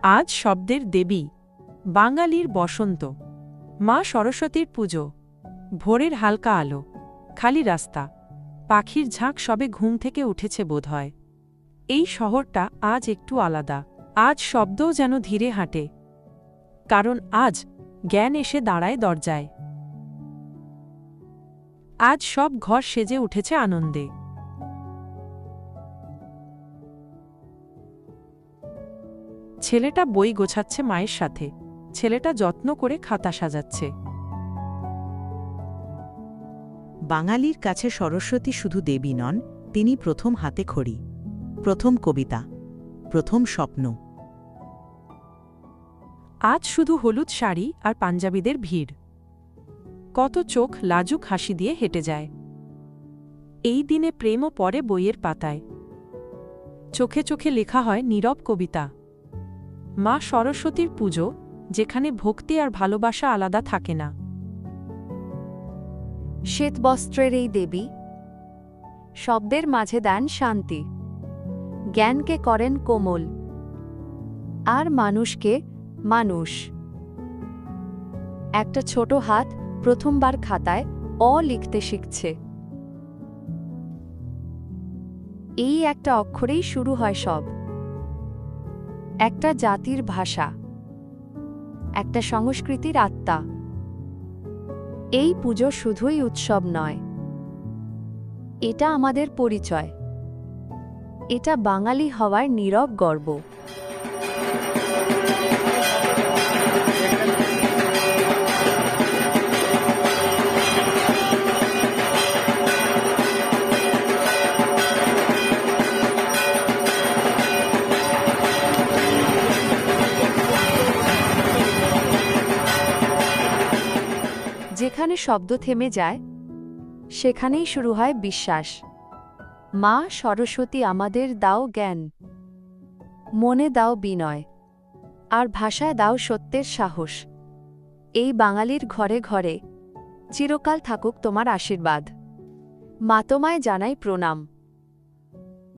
আজ শব্দের দেবী, বাঙালির বসন্ত, মা সরস্বতীর পুজো। ভোরের হালকা আলো, খালি রাস্তা, পাখির ঝাঁক সবে ঘুম থেকে উঠেছে বোধহয়। এই শহরটা আজ একটু আলাদা। আজ শব্দও যেন ধীরে হাঁটে, কারণ আজ জ্ঞান এসে দাঁড়ায় দরজায়। আজ সব ঘর সেজে উঠেছে আনন্দে। ছেলেটা বই গোছাচ্ছে মায়ের সাথে, ছেলেটা যত্ন করে খাতা সাজাচ্ছে। বাঙালির কাছে সরস্বতী শুধু দেবী নন, তিনি প্রথম হাতে খড়ি, প্রথম কবিতা, প্রথম স্বপ্ন। আজ শুধু হলুদ শাড়ি আর পাঞ্জাবিদের ভিড়। কত চোখ লাজুক হাসি দিয়ে হেঁটে যায়। এই দিনে প্রেমও পড়ে বইয়ের পাতায়। চোখে চোখে লেখা হয় নীরব কবিতা। মা সরস্বতীর পুজো, যেখানে ভক্তি আর ভালোবাসা আলাদা থাকে না। শ্বেতবস্ত্রের এই দেবী শব্দের মাঝে দেন শান্তি, জ্ঞানকে করেন কোমল, আর মানুষকে মানুষ। একটা ছোট হাত প্রথমবার খাতায় অ লিখতে শিখছে। এই একটা অক্ষরেই শুরু হয় সব। একটা জাতির ভাষা, একটা সংস্কৃতির আত্মা। এই পুজো শুধুই উৎসব নয়, এটা আমাদের পরিচয়, এটা বাঙালি হওয়ার নীরব গর্ব। যেখানে শব্দ থেমে যায়, সেখানেই শুরু হয় বিশ্বাস। মা সরস্বতী আমাদের দাও জ্ঞান, মনে দাও বিনয়, আর ভাষায় দাও সত্যের সাহস। এই বাঙালির ঘরে ঘরে চিরকাল থাকুক তোমার আশীর্বাদ। মা তোমায় জানাই প্রণাম।